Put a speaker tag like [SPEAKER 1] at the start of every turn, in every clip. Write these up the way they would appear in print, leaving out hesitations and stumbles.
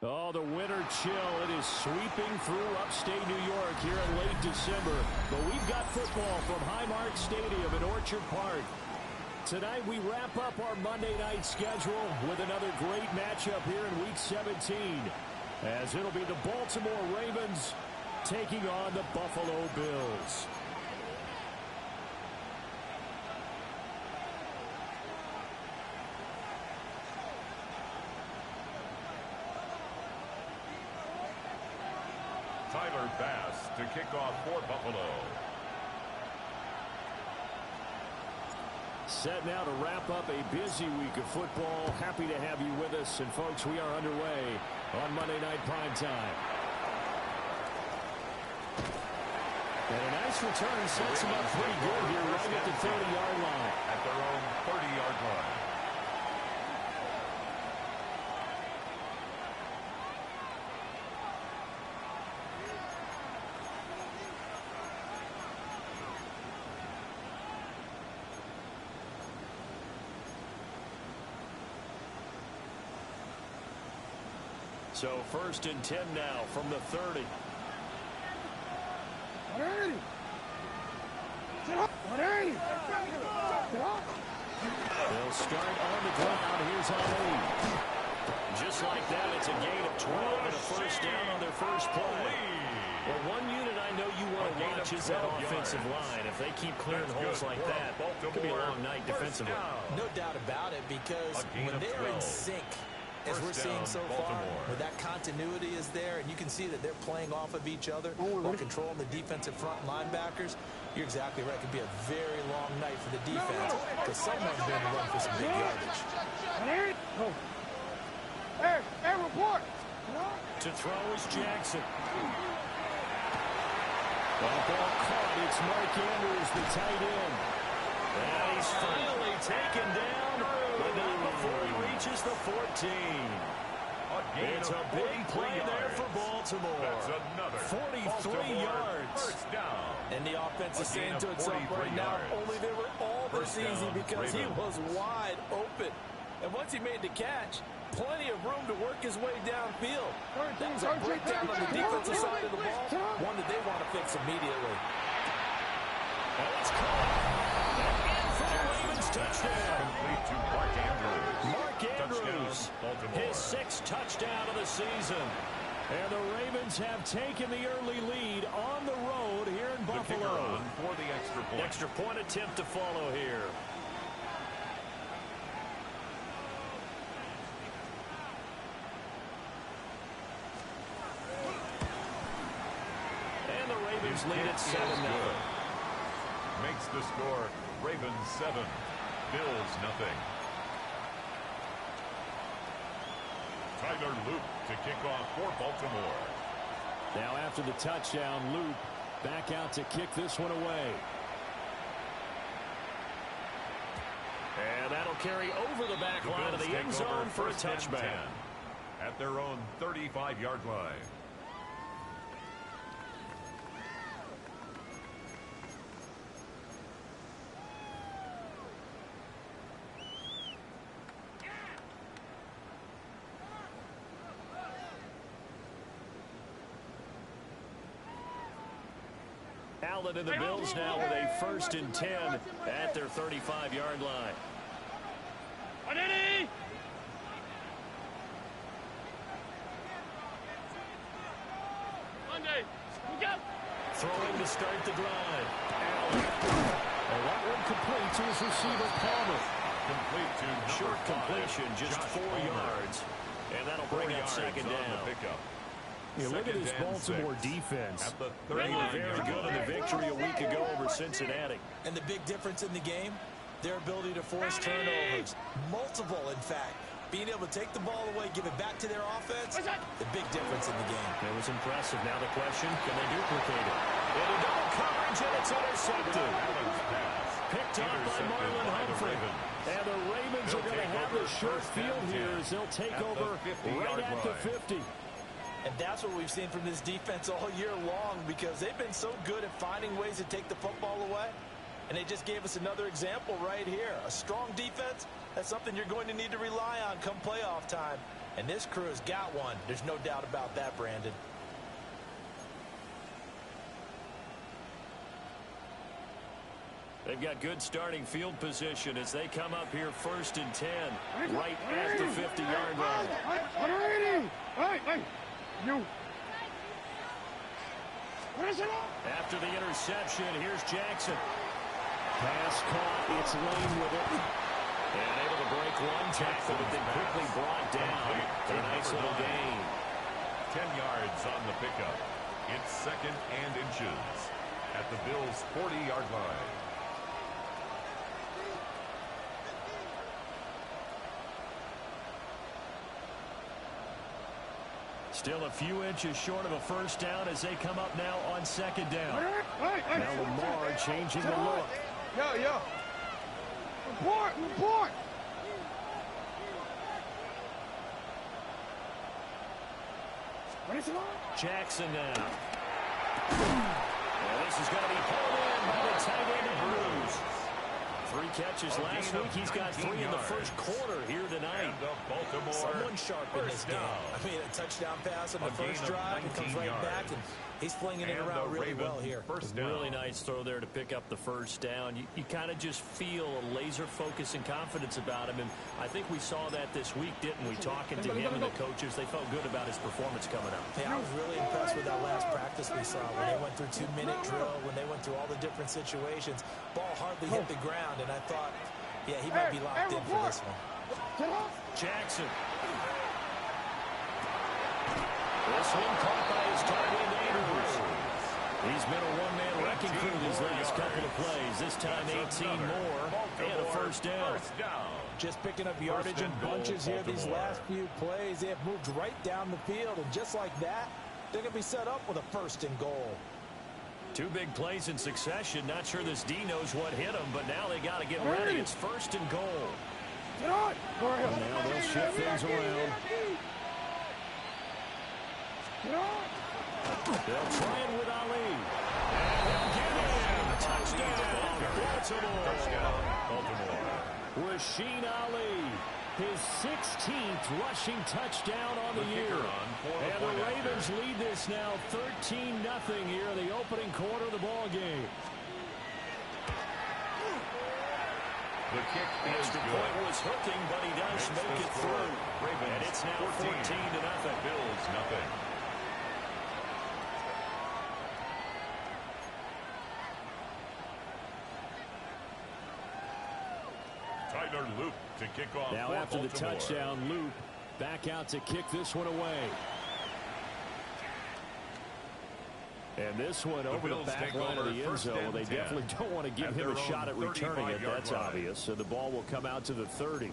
[SPEAKER 1] Oh, the winter chill. It is sweeping through upstate New York here in late December. But we've got football from Highmark Stadium in Orchard Park. Tonight we wrap up our Monday night schedule with another great matchup here in Week 17. As it'll be the Baltimore Ravens taking on the Buffalo Bills.
[SPEAKER 2] Tyler Bass to kick off for Buffalo.
[SPEAKER 1] Set now to wrap up a busy week of football. Happy to have you with us. And, folks, we are underway on Monday Night Primetime. And a nice return sets him up pretty good here right at the 30-yard line.
[SPEAKER 2] At their own 30-yard line.
[SPEAKER 1] So 1st and 10 now from the 30. They'll start on the ground. Here's Ali. Just like that, it's a gain of 12 and a first down on their first play. Well, one unit I know you want to watch is that offensive line. If they keep clearing holes like that, it could be a long night defensively.
[SPEAKER 3] No doubt about it, because when they're in sync, as we're seeing so far, where that continuity is there, and you can see that they're playing off of each other while controlling the defensive front linebackers, you're exactly right. It could be a very long night for the defense, because someone's going to run for some big yardage.
[SPEAKER 4] Hey, report!
[SPEAKER 1] To throw is Jackson. Well, ball caught. It's Mark Andrews, the tight end. And he's finally taken down, but not before he reaches the 14. It's a big play there for Baltimore.
[SPEAKER 2] That's another
[SPEAKER 1] 43 yards.
[SPEAKER 2] First down.
[SPEAKER 3] And the offense is saying to itself right now, only they were all this easy because he was wide open. And once he made the catch, plenty of room to work his way downfield. That was a breakdown on the defensive side of the ball, one that they want to fix immediately.
[SPEAKER 1] And it's caught. And for the Ravens touchdown.
[SPEAKER 2] Complete to Mark Andrews.
[SPEAKER 1] Mark Andrews,
[SPEAKER 2] Baltimore.
[SPEAKER 1] his 6th touchdown of the season. And the Ravens have taken the early lead on the road here in Buffalo.
[SPEAKER 2] For the extra point.
[SPEAKER 1] Extra point attempt to follow here. And the Ravens lead at 7-0.
[SPEAKER 2] Makes the score Ravens 7, Bills nothing. Tyler Luke to kick off for Baltimore.
[SPEAKER 1] Now after the touchdown, Luke back out to kick this one away. And that'll carry over the back line of the end zone for a touchback.
[SPEAKER 2] At their own 35-yard line.
[SPEAKER 1] Allen and the Bills now with a 1st and 10 at their 35-yard line. Throwing to start the drive. Allen. And that one complete to his receiver, Palmer.
[SPEAKER 2] Complete to
[SPEAKER 1] short completion, just 4 yards. And that'll bring up 2nd down. You look at this Baltimore defense. They were very good in the victory a week ago over Cincinnati.
[SPEAKER 3] And the big difference in the game, their ability to force turnovers. Multiple, in fact. Being able to take the ball away, give it back to their offense, the big difference in the game.
[SPEAKER 1] It was impressive. Now the question, can they duplicate it? Into double coverage, and it's intercepted. Picked up by Marlon Humphrey. And the Ravens are going to have the short field here as they'll take over right at the 50.
[SPEAKER 3] And that's what we've seen from this defense all year long, because they've been so good at finding ways to take the football away. And they just gave us another example right here. A strong defense That's something you're going to need to rely on come playoff time. And this crew has got one. There's no doubt about that, Brandon.
[SPEAKER 1] They've got good starting field position as they come up here 1st and 10, right at the 50-yard line.
[SPEAKER 4] Hey, you.
[SPEAKER 1] After the interception, here's Jackson. Pass caught. It's Lane with it. And able to break one tackle, but then quickly brought down for a nice little gain.
[SPEAKER 2] 10 yards on the pickup. It's 2nd and inches at the Bills' 40-yard line.
[SPEAKER 1] Still a few inches short of a first down as they come up now on 2nd down. Now Lamar changing the look.
[SPEAKER 4] Yo. Report.
[SPEAKER 1] Jackson now. And this is going to be pulled in by the tight end of Bruce. 3 catches last week. He's got 3 in the first quarter here tonight.
[SPEAKER 3] Someone sharp in this game. I mean, a touchdown pass on the first drive and comes right back, and he's flinging it around really well here.
[SPEAKER 1] Really nice throw there to pick up the first down. You kind of just feel a laser focus and confidence about him, and I think we saw that this week, didn't we? Talking to him and the coaches, they felt good about his performance coming up.
[SPEAKER 3] Yeah, I was really impressed with that last practice we saw when they went through 2-minute drill, when they went through all the different situations. Ball hardly hit the ground, and I thought, yeah, he might be locked in for this one.
[SPEAKER 1] Jackson. This one caught by his tight end, Andrews. He's been a one-man wrecking crew these last couple of plays. This time 18 more and a first down.
[SPEAKER 3] Just picking up yardage in bunches here these last few plays. They have moved right down the field, and just like that, they're going to be set up with a 1st and goal.
[SPEAKER 1] 2 big plays in succession. Not sure this D knows what hit him, but now they got to get ready. It's 1st and goal. And now they'll shift things around. They'll try it with Ali. And they'll get in. Touchdown, Baltimore. Rasheen Ali, his 16th rushing touchdown on the year. And the Ravens lead this now 13-0 here in the opening quarter of the ball game.
[SPEAKER 2] The kick
[SPEAKER 1] Extra point was hooking, but he does make it through. And it's now 14-0.
[SPEAKER 2] Bills nothing. Tyler Loop to kick off.
[SPEAKER 1] Now after the
[SPEAKER 2] Baltimore.
[SPEAKER 1] touchdown, Loop back out to kick this one away. And this one over the back line of the end zone. Well, they definitely don't want to give him a shot at returning it. That's obvious. So the ball will come out to the 30.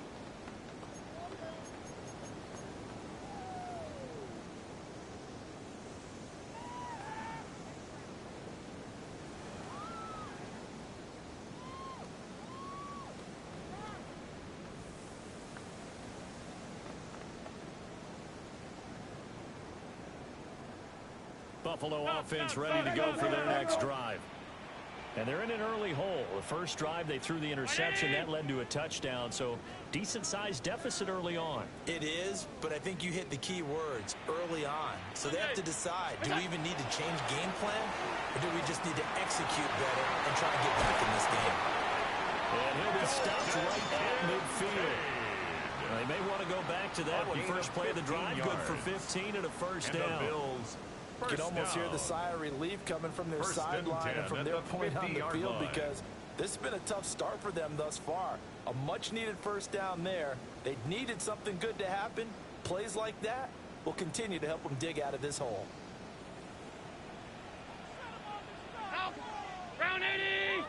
[SPEAKER 1] Buffalo offense ready to go for their next drive. And they're in an early hole. The first drive, they threw the interception. That led to a touchdown. So decent-sized deficit early on.
[SPEAKER 3] It is, but I think you hit the key words, early on. So they have to decide, do we even need to change game plan? Or do we just need to execute better and try to get back in this game?
[SPEAKER 1] And he'll be stopped right at midfield. They may want to go back to that one. First play of the drive, good for 15 and a first down.
[SPEAKER 3] You can almost hear the sigh of relief coming from their sideline and from their point on the field because this has been a tough start for them thus far. A much-needed first down there. They needed something good to happen. Plays like that will continue to help them dig out of this hole.
[SPEAKER 4] Round 80!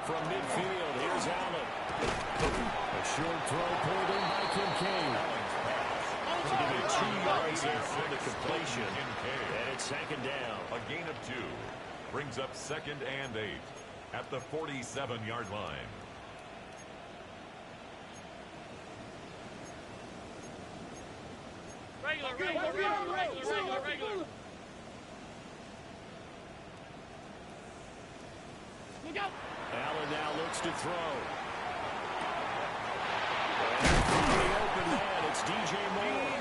[SPEAKER 1] From midfield, here's Allen. A short throw pulled in by Kincaid. To give it 2 yards there for the completion. And it's 2nd down.
[SPEAKER 2] A gain of 2. Brings up 2nd and 8 at the 47-yard line.
[SPEAKER 4] Regular.
[SPEAKER 1] Allen now looks to throw. The open man, it's DJ Moore.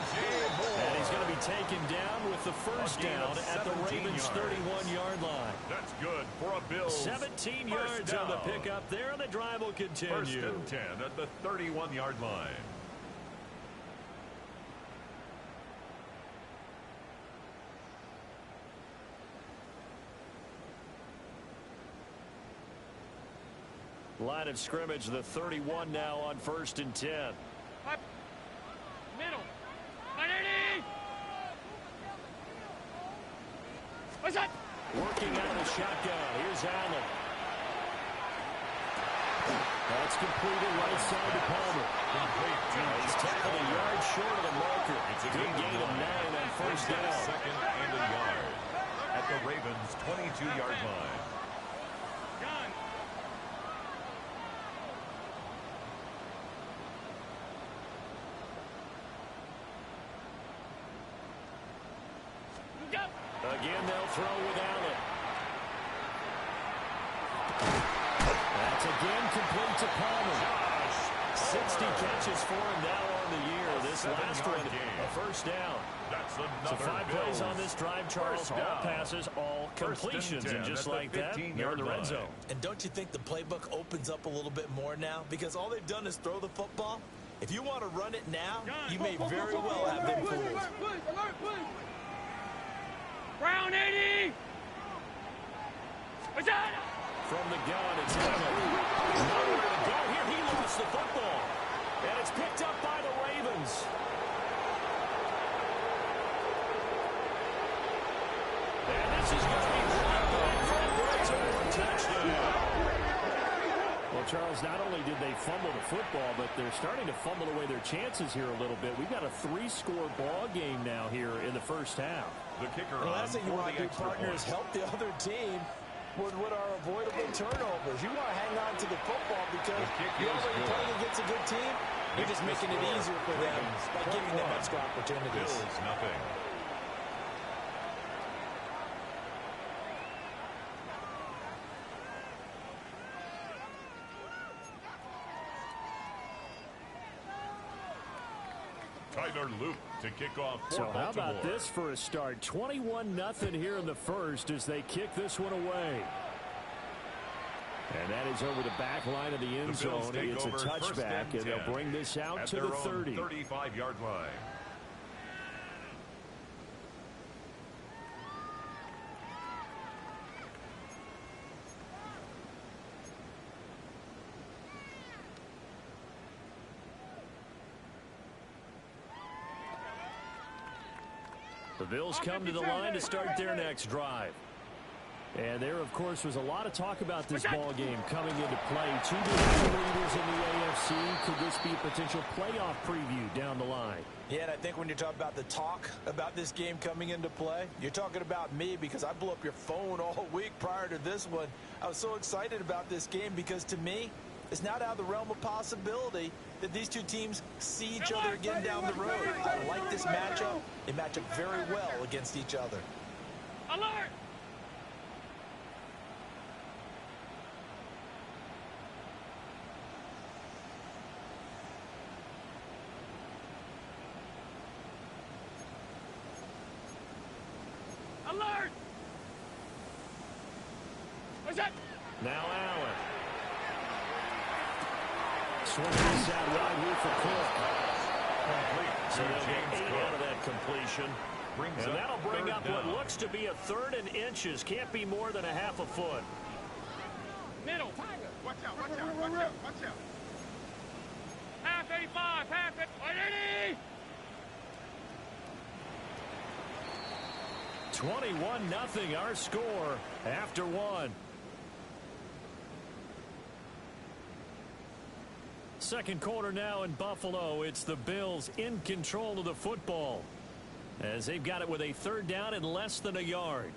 [SPEAKER 1] And he's going to be taken down with the first down at the Ravens' 31-yard line.
[SPEAKER 2] That's good for a Bills.
[SPEAKER 1] 17 yards on the pickup there, and the drive will continue.
[SPEAKER 2] First and 10 at the 31-yard line.
[SPEAKER 1] Line of scrimmage, the 31 now on first and 10.
[SPEAKER 4] Middle. 180. What's that?
[SPEAKER 1] Working out of the shotgun. Here's Allen. That's completed right side to Palmer. He's tackled a yard short of the marker.
[SPEAKER 2] It's a
[SPEAKER 1] good gain of 9 on first down.
[SPEAKER 2] Second and a yard at the Ravens' 22-yard line.
[SPEAKER 4] Gun.
[SPEAKER 1] Again, they'll throw with Allen. That's again complete to Palmer. 60 catches for him now on the year. This last one, a first down. So 5 plays on this drive, Charles. All passes, all completions. And just like that, they're in the red zone.
[SPEAKER 3] And don't you think the playbook opens up a little bit more now? Because all they've done is throw the football. If you want to run it now, you may very well have them fooled.
[SPEAKER 4] Alert, please. Round 80. What's that?
[SPEAKER 1] From the gun, it's Allen. Nowhere to go here. He lost the football. And it's picked up by the Ravens. And this is going to be brought back for a Baltimore touchdown. Well, Charles, not only did they fumble the football, but they're starting to fumble away their chances here a little bit. We've got a 3-score ball game now here in the first half.
[SPEAKER 2] The kicker
[SPEAKER 3] the last thing you want to do, partner, is help the other team with what are avoidable turnovers. You want to hang on to the football because you're already playing against a good team. You're just making it easier for them by giving them extra opportunities.
[SPEAKER 2] Bills, nothing. Tyler Luke to kick off for Baltimore.
[SPEAKER 1] How about this for a start? 21-0 here in the first as they kick this one away. And that is over the back line of the end zone. It's a touchback, and they'll bring this out to the 30.
[SPEAKER 2] 35-yard line.
[SPEAKER 1] The Bills come to the line to start their next drive. And there, of course, was a lot of talk about this ball game coming into play. 2 division leaders in the AFC. Could this be a potential playoff preview down the line?
[SPEAKER 3] Yeah, and I think when you talk about the talk about this game coming into play, you're talking about me because I blew up your phone all week prior to this one. I was so excited about this game because, to me, it's not out of the realm of possibility that these two teams see each other again down the road. I like this matchup. They match up very well against each other.
[SPEAKER 4] Alert! Alert! What's that?
[SPEAKER 1] Now Allen. Swing this out wide here for Cook. So they'll get 8 out of that completion. And that'll bring up what looks to be a 3rd and inches. Can't be more than a half a foot.
[SPEAKER 4] Middle. Watch out, watch out, watch out, watch out. Half 85, half 180.
[SPEAKER 1] 21-0 our score after 1. Second quarter now in Buffalo. It's the Bills in control of the football as they've got it with a 3rd down and less than a yard.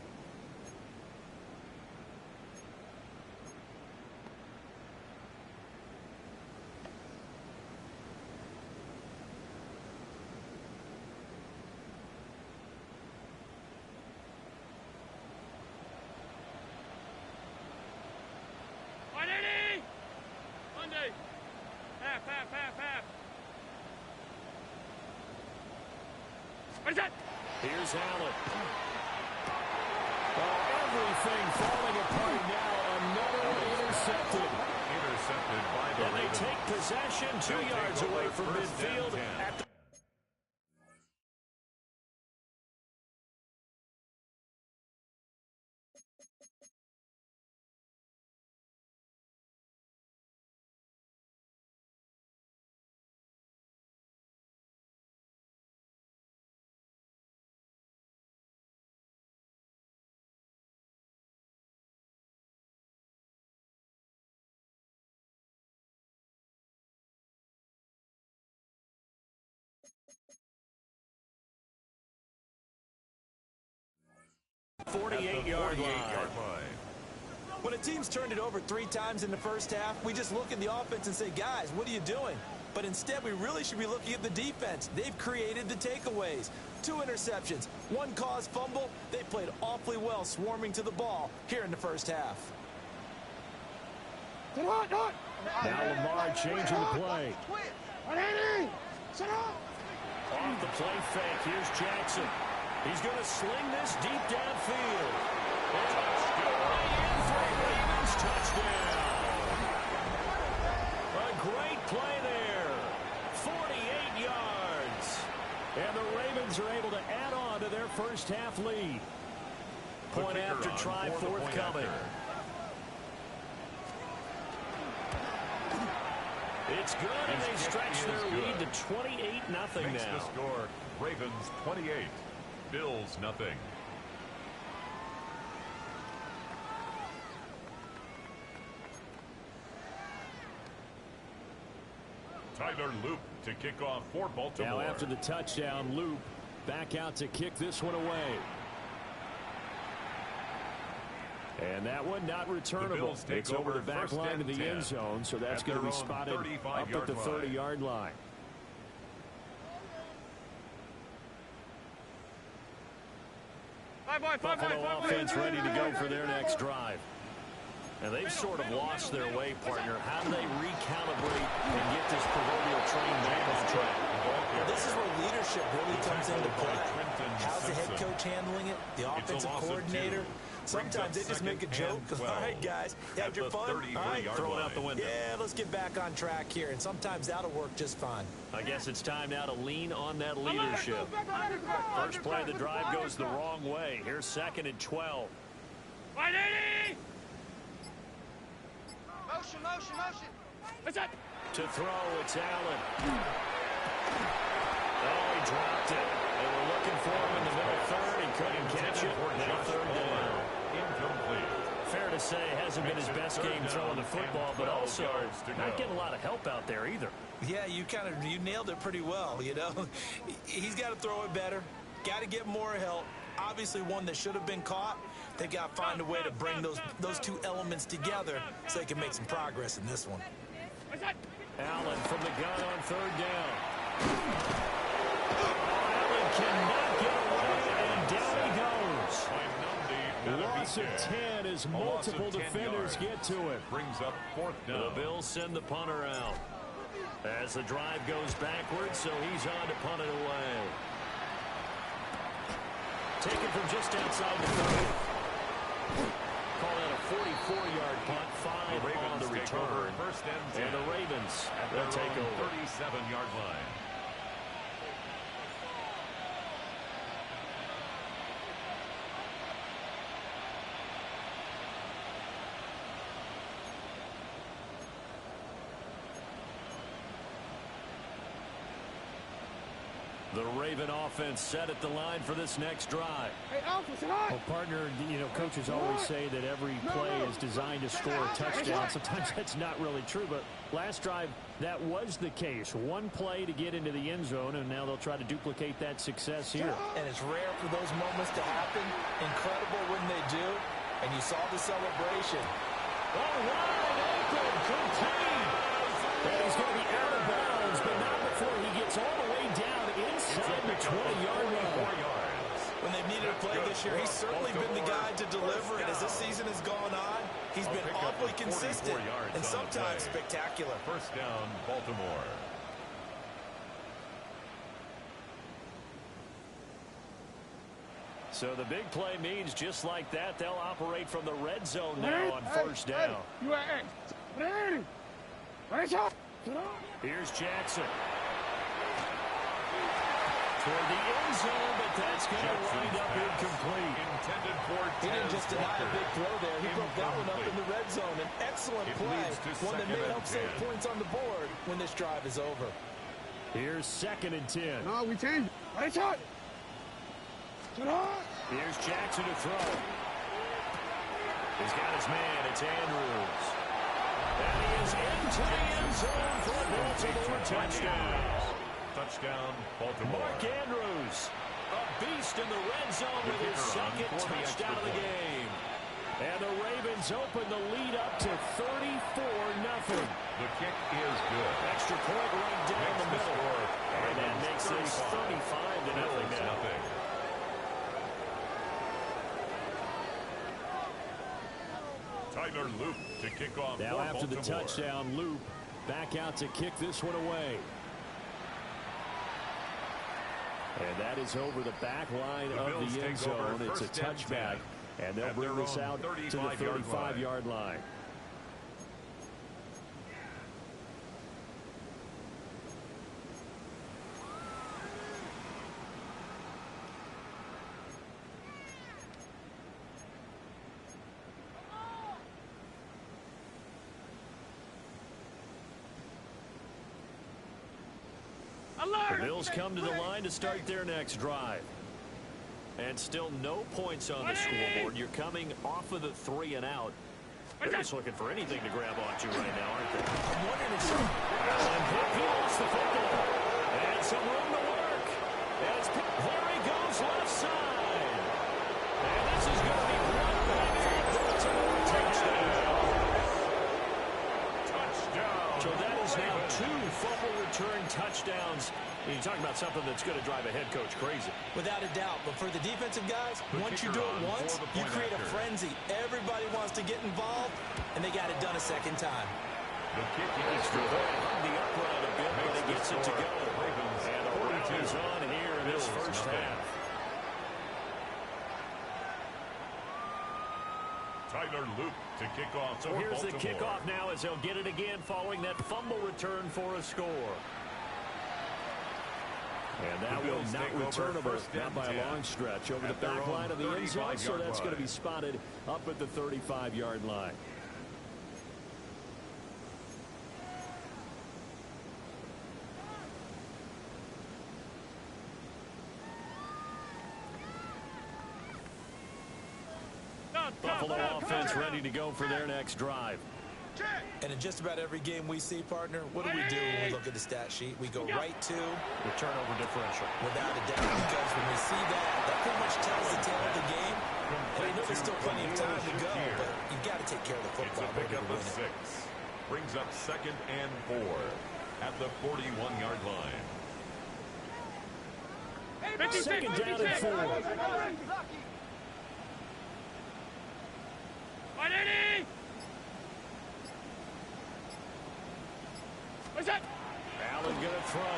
[SPEAKER 4] What is that?
[SPEAKER 1] Here's Allen. Oh, everything falling apart now. Another one intercepted.
[SPEAKER 2] Intercepted by the
[SPEAKER 1] And they
[SPEAKER 2] Ravens.
[SPEAKER 1] take possession 2 yards away from midfield at the 48-yard line.
[SPEAKER 3] When a team's turned it over 3 times in the first half, we just look at the offense and say, guys, what are you doing? But instead, we really should be looking at the defense. They've created the takeaways. 2 interceptions, 1 caused fumble. They played awfully well swarming to the ball here in the first half.
[SPEAKER 1] Now Lamar changing the play. Off the play fake, here's Jackson. He's going to sling this deep downfield. Ravens touchdown. A great play there. 48 yards. And the Ravens are able to add on to their first half lead. Point after try forthcoming. It's good, and they stretch their lead to 28-0 now.
[SPEAKER 2] Makes the score Ravens 28, Bills nothing. Tyler Loop to kick off for Baltimore.
[SPEAKER 1] Now after the touchdown, Loop back out to kick this one away. And that one not returnable. It's over the back line of the end zone, so that's going to be spotted up at the 30-yard line. Buffalo offense ready to go for their next drive. And they've sort of lost their way, partner. How do they recalibrate and get this proverbial train back on track?
[SPEAKER 3] Well, this is where leadership really comes into play. How's the head coach handling it? The offensive coordinator? Sometimes they just make a joke. All right, guys, you had your fun? All right,
[SPEAKER 1] throw it out the window.
[SPEAKER 3] Yeah, let's get back on track here. And sometimes that'll work just fine.
[SPEAKER 1] I guess it's time now to lean on that leadership. First play of the drive goes the wrong way. Here's 2nd and 12.
[SPEAKER 4] Motion. What's that?
[SPEAKER 1] To throw, it's Allen. Oh, he dropped it. They were looking for him in the middle third. He couldn't catch it. Now 3rd down.
[SPEAKER 2] Incomplete.
[SPEAKER 1] Fair to say, hasn't been his best game throwing the football, but also not getting a lot of help out there either.
[SPEAKER 3] Yeah, you nailed it pretty well, you know. He's got to throw it better. Got to get more help. Obviously one that should have been caught. They've got to find a way to bring those 2 elements together so they can make some progress in this one.
[SPEAKER 1] Allen from the gun on 3rd down. Allen cannot get away, and down he goes. Loss of 10 as multiple defenders get to it.
[SPEAKER 2] Brings up 4th down.
[SPEAKER 1] The Bills send the punter out. As the drive goes backwards, so he's on to punt it away. Taken from just outside the 30. Call that a 44-yard punt, 5 on the return.
[SPEAKER 2] First and 10.
[SPEAKER 1] And the Ravens, they'll take over.
[SPEAKER 2] 37-yard line.
[SPEAKER 1] The Raven offense set at the line for this next drive.
[SPEAKER 5] Well, partner, you know, coaches always say that every play is designed to score a touchdown. Sometimes that's not really true, but last drive, that was the case. One play to get into the end zone, and now they'll try to duplicate that success here.
[SPEAKER 3] And it's rare for those moments to happen. Incredible when they do. And you saw the celebration.
[SPEAKER 1] Oh, wide open, complete. And he's going to be out of bounds, but not before he gets all the way down inside the 20-yard line.
[SPEAKER 3] When they've needed a play this year, he's certainly been the guy to deliver. And as this season has gone on, he's been awfully consistent and sometimes spectacular.
[SPEAKER 2] First down, Baltimore.
[SPEAKER 5] So the big play means just like that, they'll operate from the red zone now on first down. Here's Jackson. Toward the end zone, but that's going to wind up incomplete.
[SPEAKER 2] Intended for
[SPEAKER 3] he didn't just deny a big throw there. He broke that one up in the red zone. An excellent play. One that may help save points on the board when this drive is over.
[SPEAKER 5] Here's 2nd and 10.
[SPEAKER 4] No, we changed.
[SPEAKER 5] Here's Jackson to throw. He's got his man. It's Andrews. And he is into the end zone for a Baltimore touchdown.
[SPEAKER 2] Touchdown, Baltimore.
[SPEAKER 5] Mark Andrews, a beast in the red zone with his 2nd touchdown of the game. And the Ravens open the lead up to 34-0.
[SPEAKER 2] The kick is good.
[SPEAKER 5] Extra point right down the middle. And that makes this 35-0 now.
[SPEAKER 2] Tyler Loop to kick off.
[SPEAKER 5] Now after
[SPEAKER 2] Baltimore.
[SPEAKER 5] the touchdown, Loop back out to kick this one away. And that is over the back line of the end zone. It's a touchback. And they'll bring this out to the 35-yard line. The Bills come to the line to start their next drive. And still no points on the scoreboard. You're coming off of the 3 and out. They're just looking for anything to grab onto right now, aren't they? I'm wondering if he lost the football. And some room to work. And there he goes left side. And this is going to be brought back for a Baltimore touchdown. So that is now 2 fumble return touchdowns. You're talking about something that's going to drive a head coach crazy.
[SPEAKER 3] Without a doubt. But for the defensive guys, once you do it once, you create a frenzy. Everybody wants to get involved, and they got it done a second time.
[SPEAKER 2] The kick is
[SPEAKER 5] good. The upright a bit, but it gets it to go. And a rout is on here in this first half.
[SPEAKER 2] Tyler Loop to kick off.
[SPEAKER 5] So here's the kickoff now as they'll get it again following that fumble return for a score. And that will not returnable, not by a long stretch, over the back line of the end zone, so that's going to be spotted up at the 35-yard line. Buffalo offense ready to go for their next drive.
[SPEAKER 3] And in just about every game we see, partner, what do we do when we look at the stat sheet? We go right to
[SPEAKER 5] the turnover differential.
[SPEAKER 3] Without a doubt, because when we see that pretty much tells the tale of the game. And I know there's still plenty of time to go, but you've got to take care of the football.
[SPEAKER 2] It's a pickup of 6. Brings up 2nd and 4 at the 41-yard line.
[SPEAKER 5] 2nd down and 4. Allen going to throw.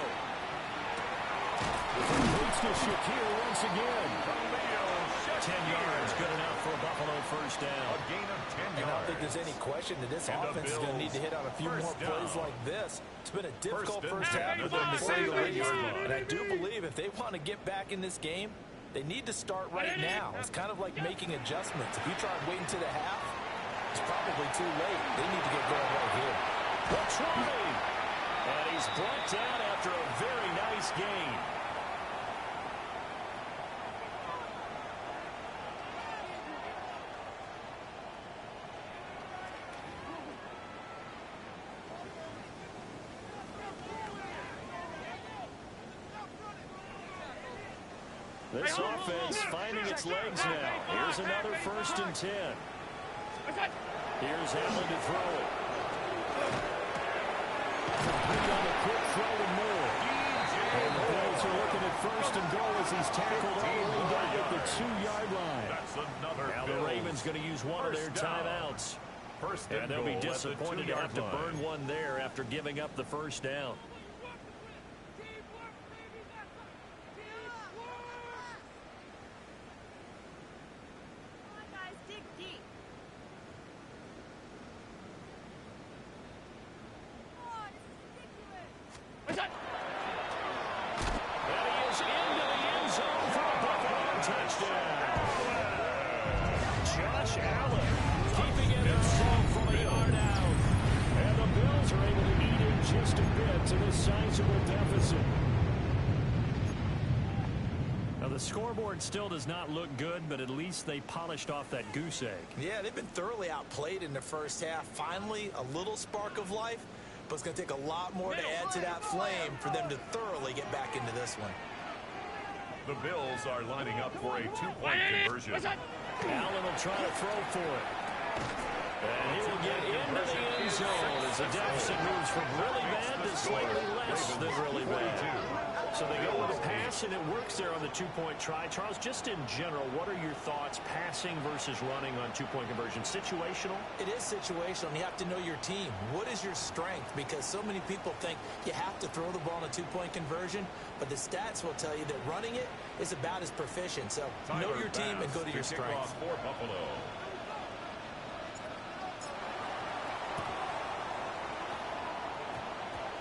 [SPEAKER 5] Completes to Shakir once again. 10 yards, good enough for a Buffalo first down.
[SPEAKER 2] A gain of 10 yards.
[SPEAKER 3] And I don't think there's any question that this offense is going to need to hit on a few more plays like this. It's been a difficult first half for them, to say the least. And I do believe if they want to get back in this game, they need to start right now. It's kind of like making adjustments. If you try and wait until the half, it's probably too late. They need to get going right here.
[SPEAKER 5] What's running? And he's brought down after a very nice gain. This offense finding its legs now. Here's another 1st and 10. Here's Allen to throw it. Complete on a quick throw and more. And the Bills are looking at 1st and goal as he's tackled all the way down at the 2-yard line.
[SPEAKER 2] That's another
[SPEAKER 5] now the Ravens going to use one of their timeouts. And they'll be disappointed to have to burn one there after giving up the first down. deficit. Now, the scoreboard still does not look good, but at least they polished off that goose egg.
[SPEAKER 3] Yeah, they've been thoroughly outplayed in the first half. Finally, a little spark of life, but it's going to take a lot more to add to that flame for them to thoroughly get back into this one.
[SPEAKER 2] The Bills are lining up for a two-point conversion.
[SPEAKER 5] Allen will try to throw for it. And he will get into the end zone as the deficit moves from really bad to slightly less than really bad. So they go with a pass, and it works there on the two-point try. Charles, just in general, what are your thoughts passing versus running on two-point conversion? Situational?
[SPEAKER 3] It is situational, and you have to know your team. What is your strength? Because so many people think you have to throw the ball on a two-point conversion, but the stats will tell you that running it is about as proficient. So know your team and go to your strength.
[SPEAKER 2] For Buffalo.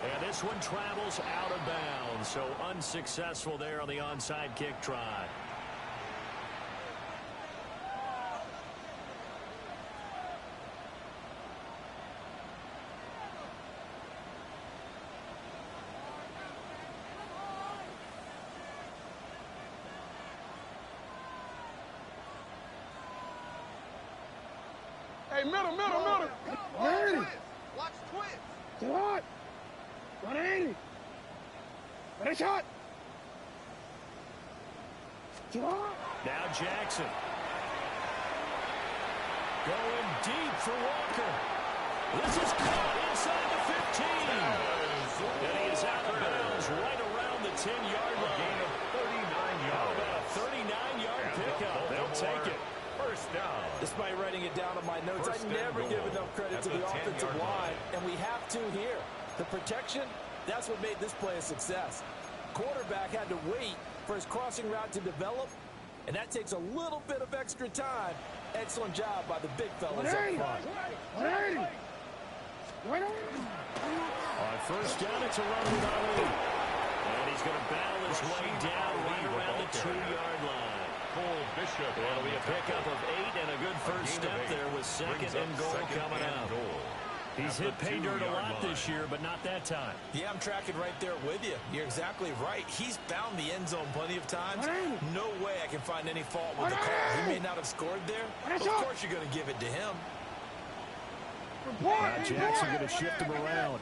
[SPEAKER 5] And this one travels out of bounds, so unsuccessful there on the onside kick try.
[SPEAKER 4] Hey, middle. Watch twins.
[SPEAKER 6] Come on. 180. Ready, shot. Come on.
[SPEAKER 5] Now Jackson. Going deep for Walker. This is caught inside the 15. And he is out of bounds right around the 10-yard line.
[SPEAKER 2] Gain of 39 yards.
[SPEAKER 5] How about a 39-yard pickup? They'll take it.
[SPEAKER 2] First down.
[SPEAKER 3] Despite writing it down on my notes, I never give enough credit to the offensive line, and we have to here. The protection, that's what made this play a success. Quarterback had to wait for his crossing route to develop, and that takes a little bit of extra time. Excellent job by the big fellas up front.
[SPEAKER 6] 180.
[SPEAKER 5] On first down, it's a run with Ali. And he's going to battle his way down right around the 2-yard line.
[SPEAKER 2] Bishop.
[SPEAKER 5] It'll be a pickup of 8 and a good first step there with second and goal coming out. He's hit pay dirt a lot this year, but not that time.
[SPEAKER 3] Yeah, I'm tracking right there with you. You're exactly right. He's found the end zone plenty of times. No way I can find any fault with the call. He may not have scored there, but of course you're going to give it to him.
[SPEAKER 5] Now Jackson going to shift him around.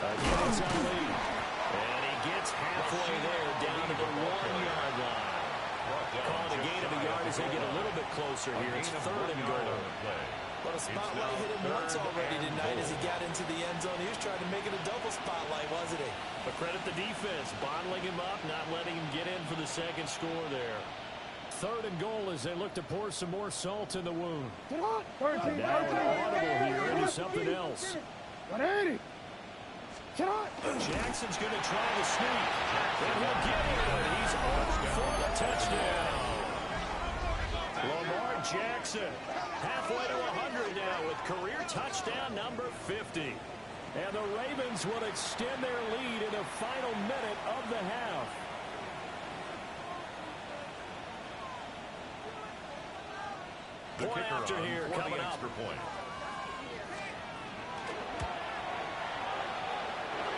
[SPEAKER 5] Again, it's Ali. And he gets halfway there down to the 1-yard line. Called a gain of a yard as they get a little bit closer here. It's third and goal.
[SPEAKER 3] But a spotlight hit him once already tonight as he got into the end zone. He was trying to make it a double spotlight, wasn't he?
[SPEAKER 5] But credit the defense, bottling him up, not letting him get in for the second score there. Third and goal as they look to pour some more salt in the wound.
[SPEAKER 6] Now an audible here into something else. 180.
[SPEAKER 5] Jackson's going to try to sneak. And he'll get it. He's over for the touchdown. Lamar Jackson halfway to 100 now with career touchdown number 50. And the Ravens will extend their lead in the final minute of the half.
[SPEAKER 2] The
[SPEAKER 5] Point after here coming up.
[SPEAKER 2] Point.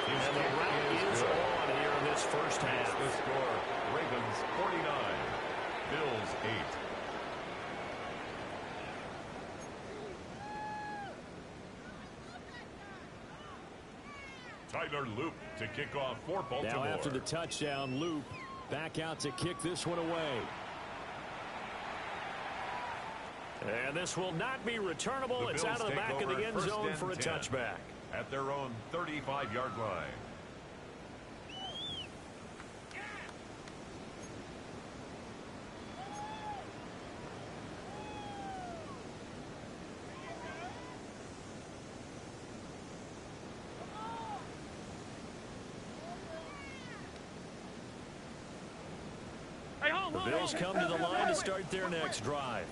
[SPEAKER 5] And the round is on here in this first half.
[SPEAKER 2] The score, Ravens 49, Bills 8. Tyler Loop to kick off for Baltimore.
[SPEAKER 5] Now after the touchdown, Loop back out to kick this one away. And this will not be returnable. It's out of the back of the end zone for a touchback.
[SPEAKER 2] At their own 35-yard line.
[SPEAKER 5] The Bills come to the line to start their next drive.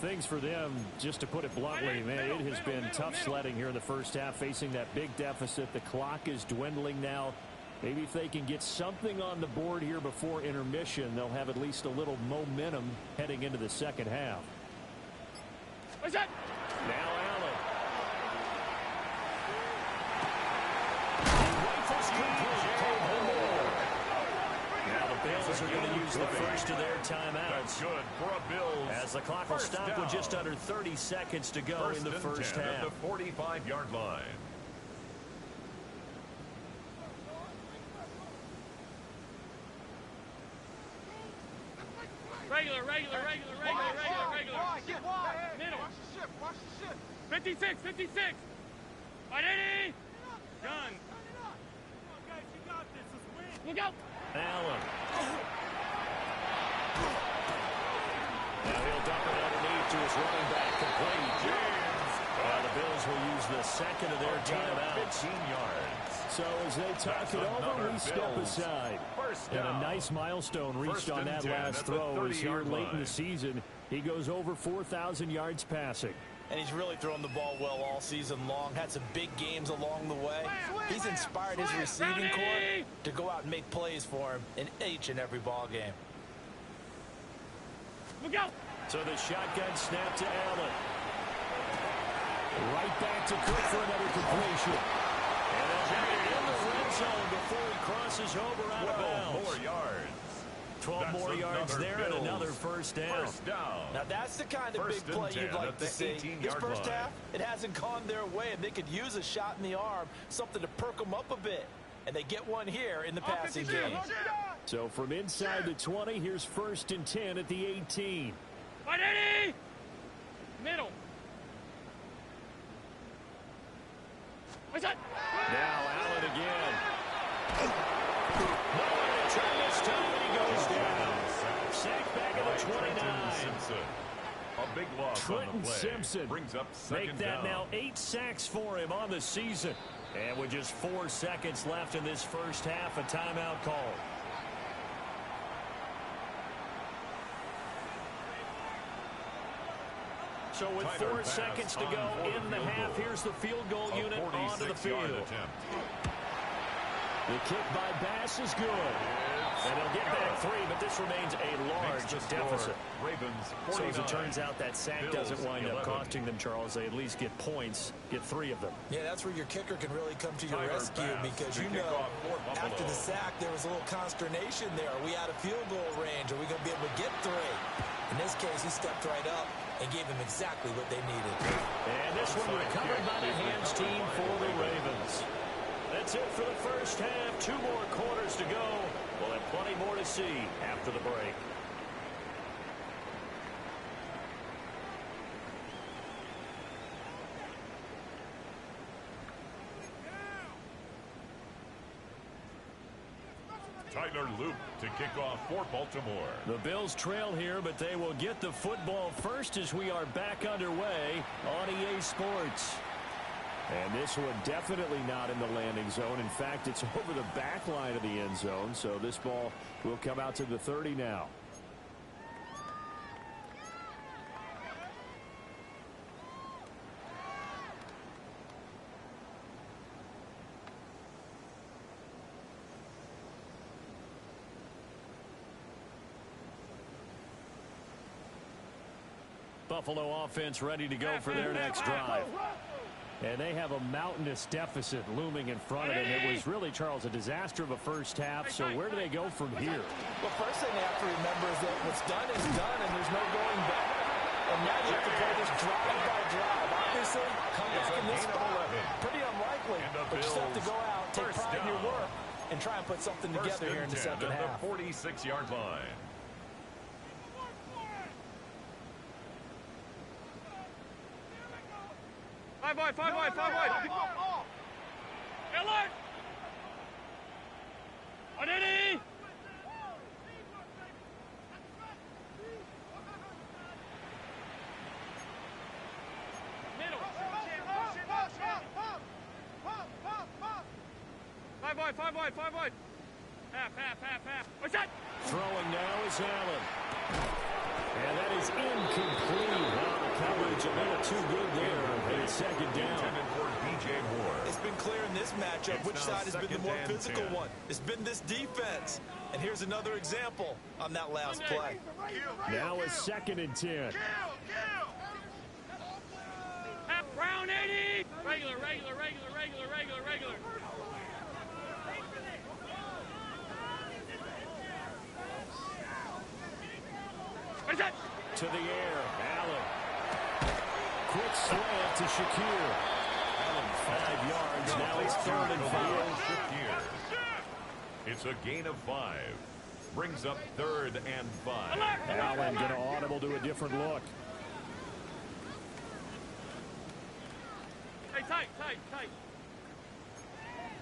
[SPEAKER 5] Things for them, just to put it bluntly, man, it has been tough sledding here in the first half, facing that big deficit. The clock is dwindling now. Maybe if they can get something on the board here before intermission, they'll have at least a little momentum heading into the second half.
[SPEAKER 4] What's that?
[SPEAKER 5] Now Allen. Now the Bills are going to use the first of their timeouts.
[SPEAKER 2] That's good for a Bills.
[SPEAKER 5] As the clock will stop with just under 30 seconds to go in the first half.
[SPEAKER 2] At the 45-yard line.
[SPEAKER 4] Regular. Middle. Watch the ship. 56. Identity. Done. Guys, you got this. Let's win. Look out.
[SPEAKER 5] Allen. Now he'll dump it underneath to his running back. Complete. The Bills will use the second of their timeouts.
[SPEAKER 2] 15 yards.
[SPEAKER 5] So as they talk it over, we step aside. And a nice milestone reached on that last throw as here late in the season. He goes over 4,000 yards passing.
[SPEAKER 3] And he's really thrown the ball well all season long. Had some big games along the way. He's inspired his receiving corps to go out and make plays for him in each and every ball game.
[SPEAKER 4] Look out.
[SPEAKER 5] So the shotgun snap to Allen. Right back to Cook for another completion. And they'll get it in the red zone before he crosses over out of bounds.
[SPEAKER 2] 12 more yards.
[SPEAKER 5] 12 more yards there and another first down.
[SPEAKER 3] Now that's the kind of big play you'd like to see. This first half, it hasn't gone their way, and they could use a shot in the arm, something to perk them up a bit. And they get one here in the passing game.
[SPEAKER 5] So from inside the 20, here's 1st and 10 at the 18.
[SPEAKER 4] Identity. Middle. What's that?
[SPEAKER 5] Now Allen again. Nowhere to turn this time, and he goes down. Sacked back at the 29.
[SPEAKER 2] A big loss on the play.
[SPEAKER 5] Simpson
[SPEAKER 2] Brings up second
[SPEAKER 5] make that
[SPEAKER 2] down.
[SPEAKER 5] now 8 sacks for him on the season. And with just 4 seconds left in this first half, a timeout call. So with 4 seconds to go in the half, here's the field goal unit onto the field. The kick by Bass is good. And he'll get back 3, but this remains a large deficit. So as it turns out, that sack doesn't wind up costing them, Charles. They at least get points, get 3 of them.
[SPEAKER 3] Yeah, that's where your kicker can really come to your rescue, because you know after the sack there was a little consternation there. Are we out of field goal range? Are we going to be able to get 3? In this case, he stepped right up and gave them exactly what they needed.
[SPEAKER 5] And this one recovered by the hands team for the Ravens. That's it for the first half. 2 more quarters to go. We'll have plenty more to see after the break.
[SPEAKER 2] Tyler Loop to kick off for Baltimore.
[SPEAKER 5] The Bills trail here, but they will get the football first as we are back underway on EA Sports. And this one definitely not in the landing zone. In fact, it's over the back line of the end zone, so this ball will come out to the 30 now. Buffalo offense ready to go for their next drive. And they have a mountainous deficit looming in front of them. It was really, Charles, a disaster of a first half. So where do they go from here?
[SPEAKER 3] Well, first thing they have to remember is that what's done is done, and there's no going back. And now you have to play this drive by drive. Obviously, come back in this spot. Pretty unlikely, but you still have to go out, take pride in your work, and try and put something together here in the second half.
[SPEAKER 2] The 46-yard line.
[SPEAKER 4] Five wide. Alert! Identity! Middle. Five wide. Half. What's that?
[SPEAKER 5] Throwing now is Allen. And that is incomplete. Coverage a little too good there. And it's second down.
[SPEAKER 3] It's been clear in this matchup which side has been the more physical one. It's been this defense. And here's another example on that last play.
[SPEAKER 5] Now a 2nd and 10.
[SPEAKER 4] down 80. Regular, regular, regular, regular, regular, regular.
[SPEAKER 1] To the air, Allen. Quick slant to Shakir. Allen 5 yards. Now it's 3rd and 5.
[SPEAKER 2] It's a gain of 5. Brings up 3rd and 5.
[SPEAKER 1] Allen going to audible to a different look.
[SPEAKER 4] Hey, tight, tight, tight.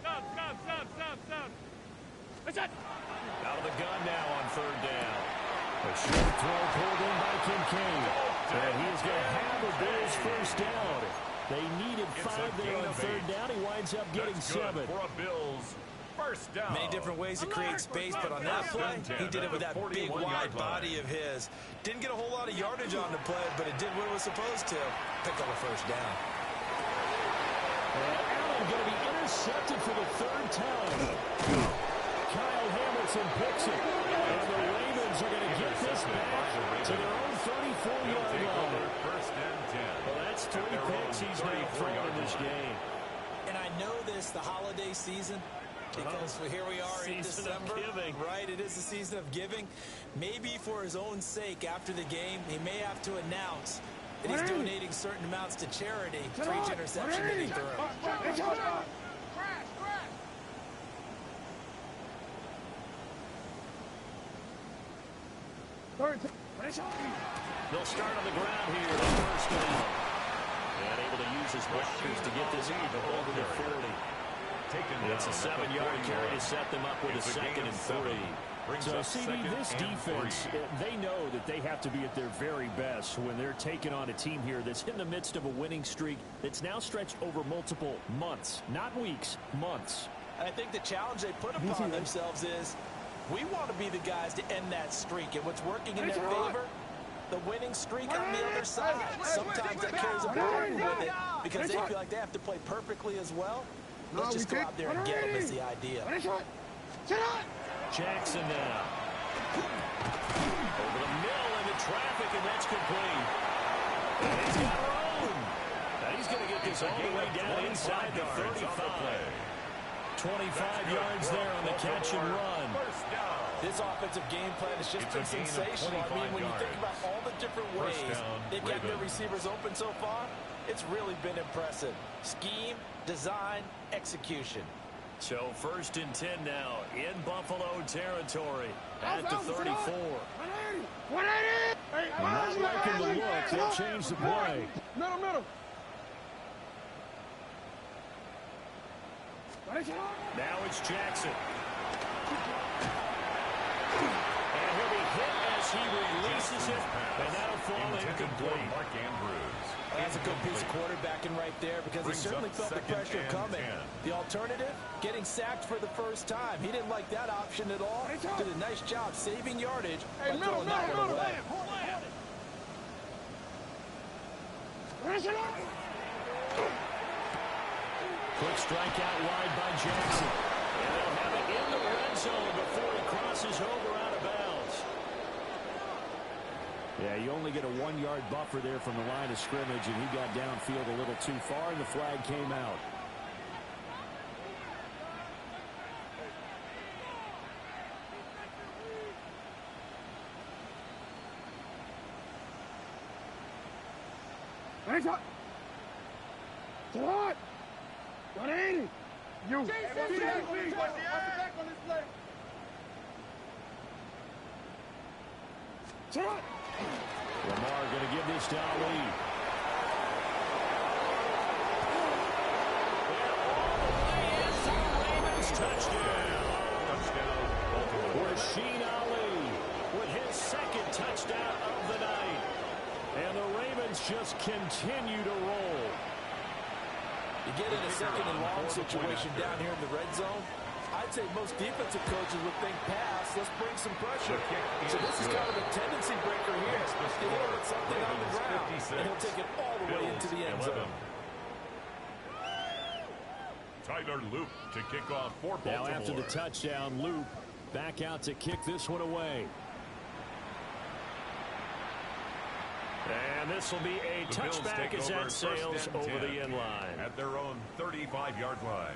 [SPEAKER 4] Stop, stop, stop, stop, stop.
[SPEAKER 1] Out of the gun now on 3rd down. A short throw pulled in by Kincaid. And he is going to have the Bills first down. They needed 5 there on 3rd down. He winds up getting 7.
[SPEAKER 2] For a Bills first down.
[SPEAKER 3] Many different ways to create space, but on that play, he did it with that big, wide body of his. Didn't get a whole lot of yardage on the play, but it did what it was supposed to. Pick up a first down.
[SPEAKER 1] Allen going to be intercepted for the 3rd time. Kyle Hamilton picks it. And the Ravens are going to get this back to their own 34-yard line.
[SPEAKER 2] First and 10.
[SPEAKER 1] Well, that's 3 picks he's now thrown in this game.
[SPEAKER 3] And I know this, the holiday season, because here we are in December. Right, it is the season of giving. Maybe for his own sake, after the game, he may have to announce that he's donating certain amounts to charity for each interception that he threw.
[SPEAKER 1] They'll start on the ground here on 1st down. And able to use his blockers to get this over the 40. It's a 7-yard carry to set them up with a 2nd and 3. So, CD, this defense, they know that they have to be at their very best when they're taking on a team here that's in the midst of a winning streak that's now stretched over multiple months, not weeks, months.
[SPEAKER 3] And I think the challenge they put upon themselves is, we want to be the guys to end that streak. And what's working in their favor, the winning streak on the other side. Sometimes that carries a burden with it because they feel like they have to play perfectly as well. Let's just go out there and get them is the idea.
[SPEAKER 1] Jackson now. Over the middle into traffic, and that's complete. And he's got room. Now he's going to get this all the way down inside the 35. 25 yards there on the catch and run.
[SPEAKER 3] This offensive game plan has just been sensational. I mean, when you think about all the different ways they've gotten their receivers open so far, it's really been impressive. Scheme, design, execution.
[SPEAKER 1] So 1st and 10 now in Buffalo territory at the 34. Not liking the look. They'll change the play.
[SPEAKER 6] Middle.
[SPEAKER 1] Now it's Jackson. And he'll be hit as he releases it, and that'll fall incomplete.
[SPEAKER 2] Mark Andrews.
[SPEAKER 3] That's a good piece of quarterbacking right there because he certainly felt the pressure coming. The alternative, getting sacked for the first time. He didn't like that option at all. Did a nice job saving yardage by throwing that one away.
[SPEAKER 1] Quick strike out wide by Jackson. And they'll have it in the red zone before he crosses over out of bounds. Yeah, you only get a 1-yard buffer there from the line of scrimmage, and he got downfield a little too far, and the flag came out.
[SPEAKER 6] What? 180. You. Watch the back on this play.
[SPEAKER 1] Lamar going to give this to Ali. Touchdown, Baltimore. Rasheen Ali with his 2nd touchdown of the night. And the Ravens just continue to roll.
[SPEAKER 3] You get in a 2nd and long situation down here in the red zone, I'd say most defensive coaches would think pass, let's bring some pressure. So this is kind of a tendency breaker here. You hit him with something on the ground, and he'll take it all the way into the end zone.
[SPEAKER 2] Tyler Loop to kick off for Baltimore.
[SPEAKER 1] Now after the touchdown, Loop back out to kick this one away.
[SPEAKER 5] And this will be a touchback as that sails over the end line.
[SPEAKER 2] At their own 35-yard line.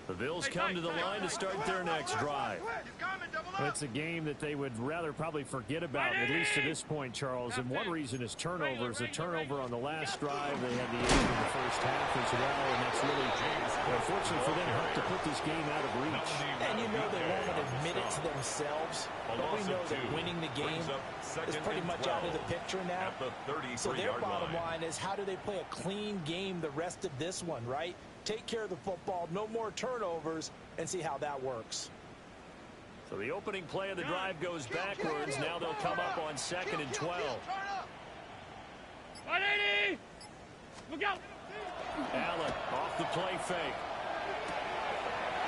[SPEAKER 5] The Bills come to the line to start their next drive. It's a game that they would rather probably forget about, at least to this point, Charles. And one reason is turnovers. A turnover on the last drive. They had the 8 in the first half as well. And that's really, unfortunately for them, helped to put this game out of reach.
[SPEAKER 3] And you know they won't admit it to themselves. But we know that winning the game is pretty much out of the picture now. So their bottom line is, how do they play a clean game the rest of this one, right? Take care of the football, no more turnovers, and see how that works.
[SPEAKER 5] So the opening play of the drive goes backwards. Now they'll come up on 2nd and 12.
[SPEAKER 4] 180! Look out!
[SPEAKER 5] Allen off the play fake.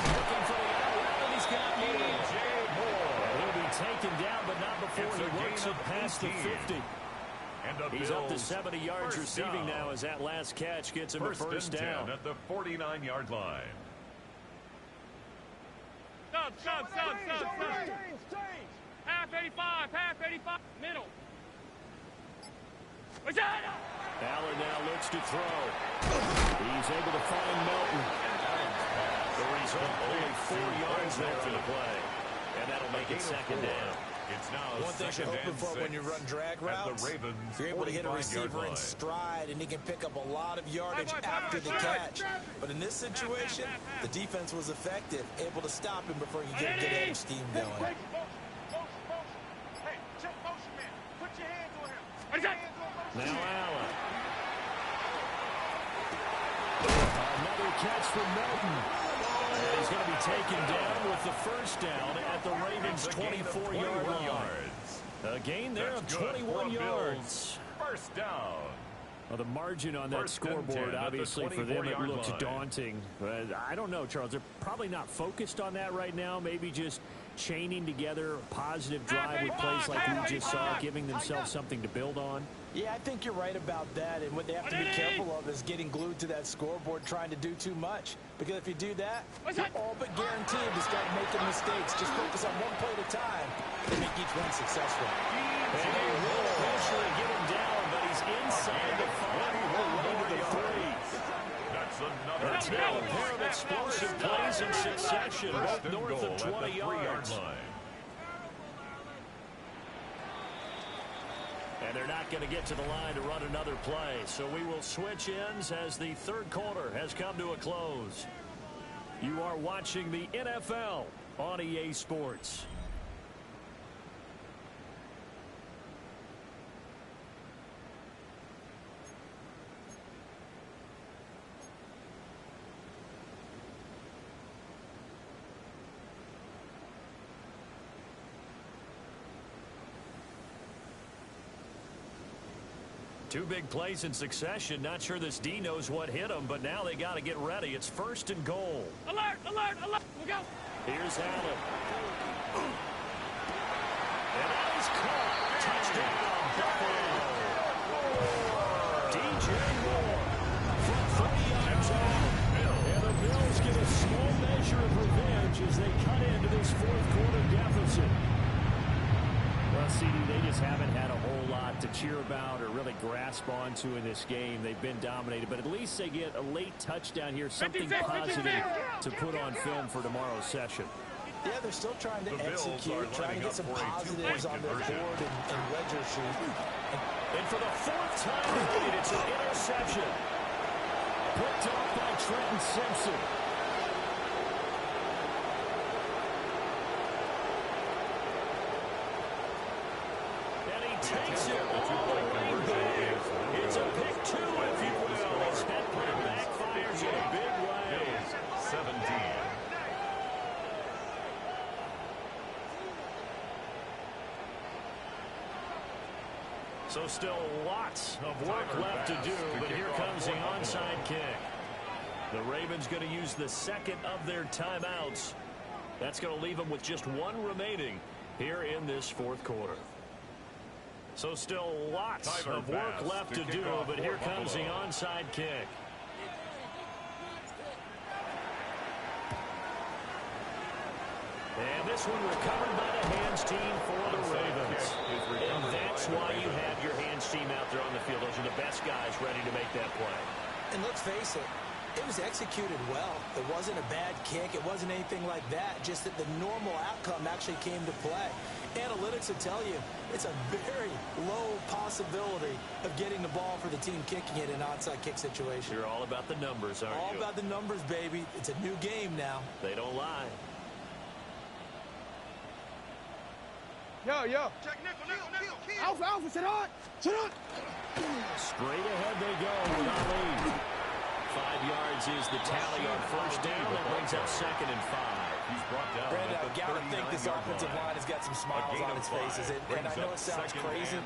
[SPEAKER 5] Looking for the outlet, and he's got Moore. He'll be taken down, but not before he works it past the 50. He's up to 70 yards receiving now as that last catch gets him a first down.
[SPEAKER 2] At the 49-yard line.
[SPEAKER 4] Stop. Half 85, middle.
[SPEAKER 5] Allen now looks to throw. He's able to find Melton. The result, only 4 yards there for the play. And that'll make it second down.
[SPEAKER 2] It's now
[SPEAKER 3] one thing you're hoping for when you run drag routes, you're able to hit a receiver in stride, and he can pick up a lot of yardage after the catch. But in this situation, the defense was effective, able to stop him before you get a good edge steam going.
[SPEAKER 6] Hey, check motion, man. Put your hands on him.
[SPEAKER 5] Now Allen. Another catch from Melton. And he's going to be taken down with the first down at the Ravens' 24-yard line. A gain there of 21 yards.
[SPEAKER 2] First down.
[SPEAKER 5] Well, the margin on that scoreboard, obviously, for them, it looks daunting. But I don't know, Charles. They're probably not focused on that right now. Maybe just chaining together a positive drive with plays like we just saw, giving themselves something to build on.
[SPEAKER 3] Yeah, I think you're right about that. And what they have to be careful of is getting glued to that scoreboard, trying to do too much. Because if you do that, you're all but guaranteed to start making mistakes. Just focus on one play at a time and make each one successful.
[SPEAKER 5] And they will eventually get him down, but he's inside the 5 over the 3.
[SPEAKER 2] That's another
[SPEAKER 5] now a pair of explosive plays in succession, both north of 20 yards. And they're not going to get to the line to run another play. So we will switch ends as the third quarter has come to a close. You are watching the NFL on EA Sports. Two big plays in succession. Not sure this D knows what hit him, but now they got to get ready. It's 1st and goal.
[SPEAKER 4] Alert! Look out!
[SPEAKER 5] Here's Allen. And now he's caught. Touchdown, Buffalo. DJ Moore from 30 yards out. And the Bills get a small measure of revenge as they cut into this fourth quarter deficit. Well, CD, they just haven't had a whole lot to cheer about or really grasp onto in this game. They've been dominated, but at least they get a late touchdown here, something positive to put on film for tomorrow's session.
[SPEAKER 3] Yeah, they're still trying to execute, trying to get some positives on their board and ledger sheet.
[SPEAKER 5] And for the 4th time, it's an interception. Picked off by Trenton Simpson. Takes it all the way back. It's a pick 2, if you will. As that play backfires in a big way.
[SPEAKER 2] 17.
[SPEAKER 5] So still lots of work left to do, but here comes the onside kick. The Ravens going to use the second of their timeouts. That's going to leave them with just one remaining here in this fourth quarter. So still lots of work left to do, but here comes the onside kick. And this one recovered by the hands team for the Ravens. And that's why you have your hands team out there on the field. Those are the best guys ready to make that play.
[SPEAKER 3] And let's face it, it was executed well. It wasn't a bad kick. It wasn't anything like that. Just that the normal outcome actually came to play. Analytics will tell you it's a very low possibility of getting the ball for the team kicking it in an onside kick situation.
[SPEAKER 5] You're all about the numbers, aren't you?
[SPEAKER 3] All about the numbers, baby. It's a new game now.
[SPEAKER 5] They don't lie.
[SPEAKER 6] Yo. Check nickel. Alpha, sit on.
[SPEAKER 5] Straight ahead they go with Ali. 5 yards is the tally on first down. That brings up 2nd and 5.
[SPEAKER 2] He's brought down.
[SPEAKER 3] Brandon, I've got to think this offensive line has got some smiles on its faces. And I know it sounds crazy,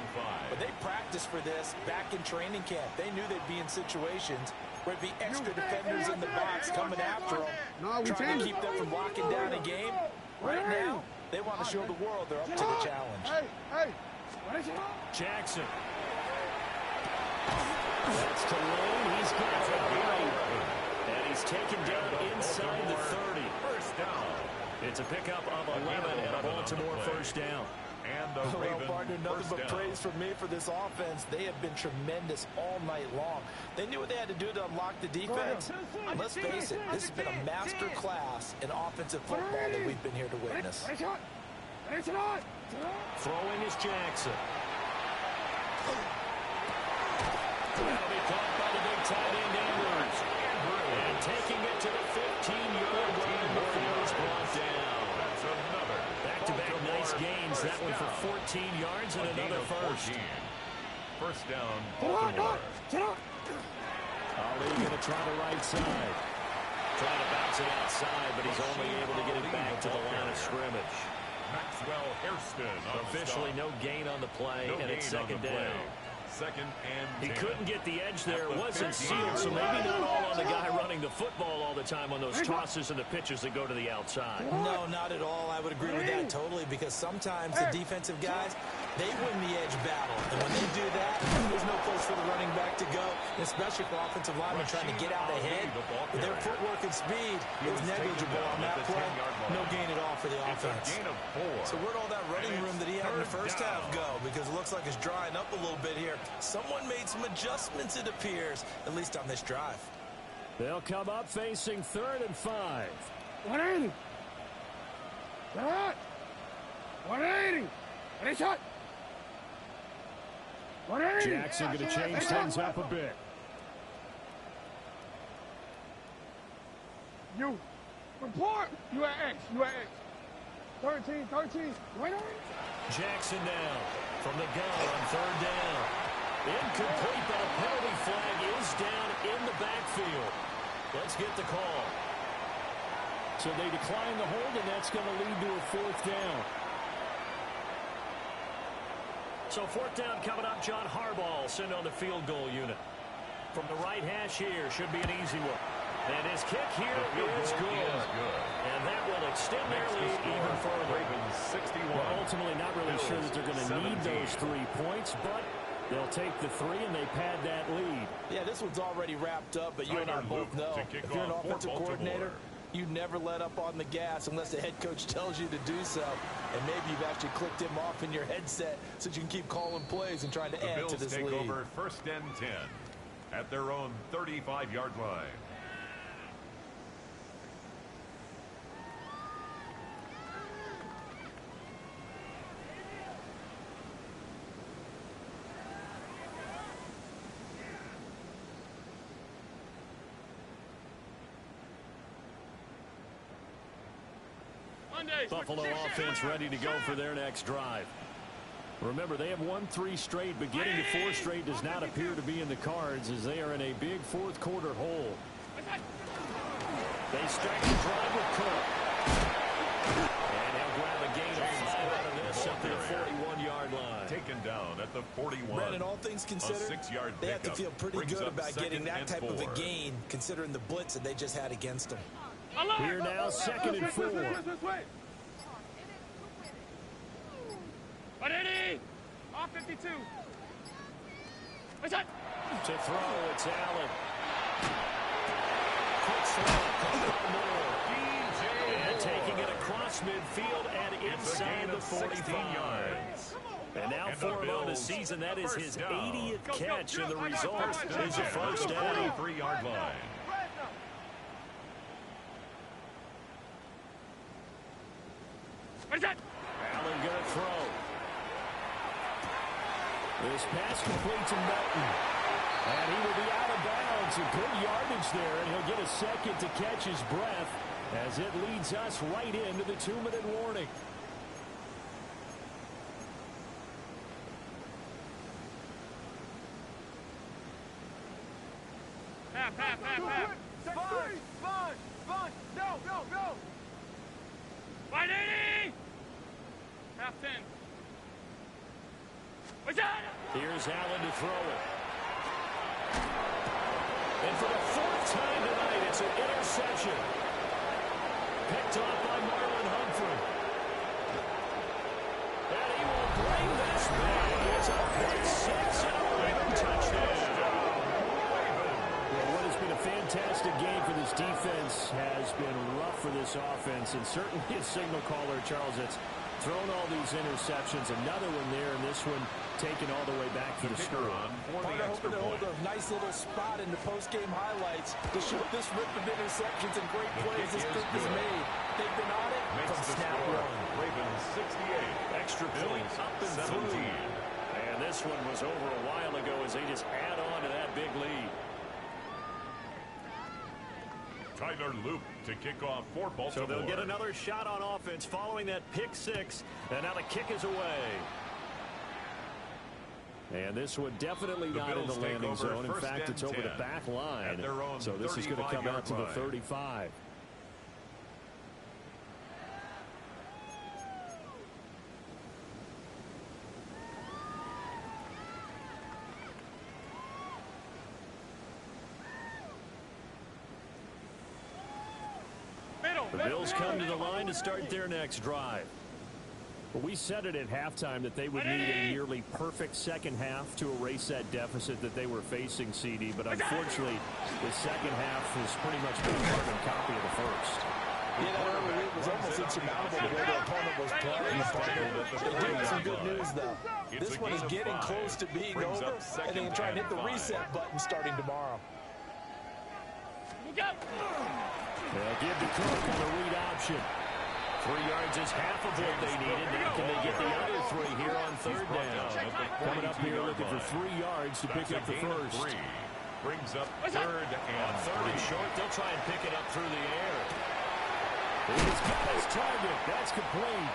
[SPEAKER 3] but they practiced for this back in training camp. They knew they'd be in situations where it'd be extra defenders in the box coming after them, trying to keep them from locking down a game. Right now, they want to show the world they're up to the challenge.
[SPEAKER 6] Hey.
[SPEAKER 5] Jackson. That's to Lane. He's got it right. And he's taken down inside the 30.
[SPEAKER 2] First down.
[SPEAKER 5] It's a pickup of 11 and a Baltimore first down.
[SPEAKER 2] And the
[SPEAKER 3] Well, partner, nothing
[SPEAKER 2] first
[SPEAKER 3] but
[SPEAKER 2] down.
[SPEAKER 3] praise from me for this offense. They have been tremendous all night long. They knew what they had to do to unlock the defense. And let's face it, this has been a master class in offensive football that we've been here to witness.
[SPEAKER 5] Throwing is Jackson. That'll be caught by the big tight end Andrews. And taking it to the 15-yard line before it's brought down.
[SPEAKER 2] That's another.
[SPEAKER 5] Back-to-back nice gains. That one for 14 yards and another first.
[SPEAKER 2] First down, Baltimore.
[SPEAKER 5] Ali going to try the right side. Trying to bounce it outside, but he's only able to get it back to the line of scrimmage.
[SPEAKER 2] Maxwell Hairston.
[SPEAKER 5] Officially no gain on the play, and it's 2nd down.
[SPEAKER 2] 2nd and 10.
[SPEAKER 5] He couldn't get the edge there. It wasn't sealed, so maybe not all on the guy running the football all the time on those tosses and the pitches that go to the outside.
[SPEAKER 3] No, not at all. I would agree with that totally, because sometimes the defensive guys, they win the edge battle. And when they do that, there's no place for the running back to go, especially for offensive linemen trying to get out ahead. With their footwork and speed, it was negligible on that play. No gain at all for the offense. So where'd all that running room that he had in the first half go? Because it looks like it's drying up a little bit here. Someone made some adjustments, it appears, at least on this drive.
[SPEAKER 5] They'll come up facing 3rd and 5.
[SPEAKER 6] 180. 180. Ready, shot. 180.
[SPEAKER 5] Jackson going to change things up a bit.
[SPEAKER 6] You report. You at X. 13. Wait on.
[SPEAKER 5] Jackson down from the gun on 3rd down. Incomplete, but a penalty flag is down in the backfield. Let's get the call. So they decline the hold, and that's going to lead to a 4th down. So 4th down coming up. John Harbaugh sent on the field goal unit. From the right hash here, should be an easy one. And his kick here is good. And that will extend their lead even further.
[SPEAKER 2] Ravens 61.
[SPEAKER 5] Well, ultimately, not really sure that they're going to need those 3 points, but they'll take the 3 and they pad that lead.
[SPEAKER 3] Yeah, this one's already wrapped up, but you and I both know if you're an offensive coordinator, you never let up on the gas unless the head coach tells you to do so. And maybe you've actually clicked him off in your headset so you can keep calling plays and trying to add to this lead.
[SPEAKER 2] The Bills take over 1st and 10 at their own 35-yard line.
[SPEAKER 5] Buffalo offense ready to go for their next drive. Remember, they have won 3 straight, but getting to 4 straight does not appear to be in the cards as they are in a big 4th quarter hole. They start the drive with Cook. And he'll grab a gain of 5 out of this at the 41-yard line.
[SPEAKER 2] Taken down at the 41.
[SPEAKER 3] Brandon, all things considered, they have to feel pretty good about getting that type of a gain, considering the blitz that they just had against them.
[SPEAKER 5] Here now, 2nd and 4.
[SPEAKER 4] Half 52. What's that?
[SPEAKER 5] To throw, it's Allen. Quick throw. And taking it across midfield and inside the 45 yards. And now for him on the season, that is his 80th catch, and the result is a first down.
[SPEAKER 2] 43-yard line.
[SPEAKER 4] What's that?
[SPEAKER 5] Allen going to throw. This pass complete to Melton. And he will be out of bounds. A good yardage there, and he'll get a second to catch his breath as it leads us right into the 2-minute warning.
[SPEAKER 4] Half. Fine. Go. 180. Half 10. What's that?
[SPEAKER 5] Here's Allen to throw it. And for the 4th time tonight, it's an interception. Picked off by Marlon Humphrey. And he will bring this back. It's a pick 6 and a Raven touchdown. Well, what has been a fantastic game for this defense has been rough for this offense, and certainly a signal caller, Charles, that's thrown all these interceptions. Another one there, and this one taken all the way back for the score.
[SPEAKER 3] Partner hoping to hold a nice little spot in the post-game highlights to show this rip of interceptions and great plays this group has made. They've been on it from snap one.
[SPEAKER 2] Ravens 68.
[SPEAKER 5] Extra point up and
[SPEAKER 2] 17.
[SPEAKER 5] through. And this one was over a while ago as they just add on to that big lead.
[SPEAKER 2] Tyler Loop to kick off for Baltimore.
[SPEAKER 5] So they'll get another shot on offense following that pick 6. And now the kick is away. And this one definitely not in the landing zone. In fact, it's over the back line. So this is going to come out to the 35. The Bills come to the line to start their next drive. Well, we said it at halftime that they would need a nearly perfect second half to erase that deficit that they were facing, CD. But unfortunately, the second half has pretty much been a carbon copy of the first.
[SPEAKER 3] Yeah, that early lead was almost insurmountable the way the opponent was playing. They did have some good news, though. This one is getting close to being over, and they can try and hit the reset button starting tomorrow.
[SPEAKER 5] They'll give to Cook on the read option. 3 yards is half of what they needed. Now can they get the other 3 here on 3rd down? Coming up here looking for 3 yards to pick up the first.
[SPEAKER 2] Brings up 3rd and
[SPEAKER 5] 3rd and short. They'll try and pick it up through the air. He's got his target. That's complete.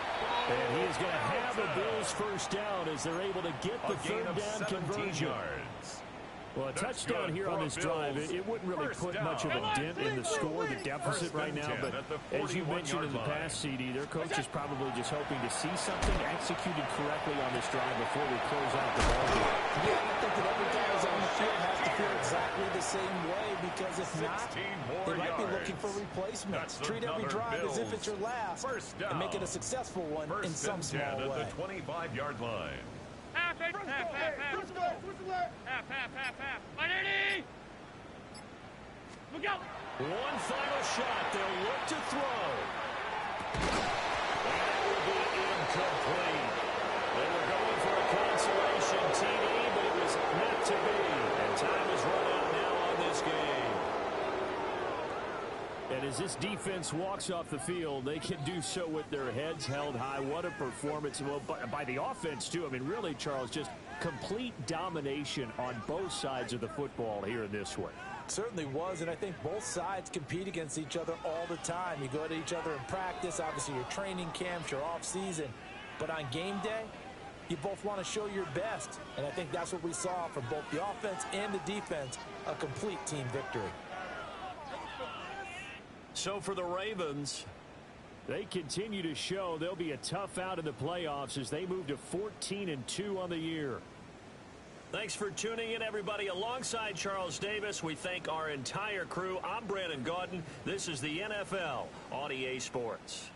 [SPEAKER 5] And he is going to have a Bills first down as they're able to get the 3rd down conversion. Well, a touchdown here on this drive, it wouldn't really put much of a dent in the score, the deficit right now. But as you mentioned in the past, CD, their coach is probably just hoping to see something executed correctly on this drive before we close out the ball game.
[SPEAKER 3] Yeah, I think that every guy who's on the field has to feel exactly the same way, because if not, they might be looking for replacements. Treat every drive as if it's your last and make it a successful one in some small way.
[SPEAKER 2] At the 25-yard line.
[SPEAKER 4] Half. 180. Look out.
[SPEAKER 5] One final shot. They'll look to throw. That will be incomplete. They were going for a consolation TD, but it was meant to be. And time is run out now on this game. And as this defense walks off the field, they can do so with their heads held high. What a performance. Well, by the offense, too. I mean, really, Charles, just complete domination on both sides of the football here in this one.
[SPEAKER 3] Certainly was, and I think both sides compete against each other all the time. You go to each other in practice, obviously your training camps, your off-season. But on game day, you both want to show your best. And I think that's what we saw from both the offense and the defense, a complete team victory.
[SPEAKER 5] So for the Ravens, they continue to show they'll be a tough out in the playoffs as they move to 14-2 on the year. Thanks for tuning in, everybody. Alongside Charles Davis, we thank our entire crew. I'm Brandon Gaudin. This is the NFL on EA Sports.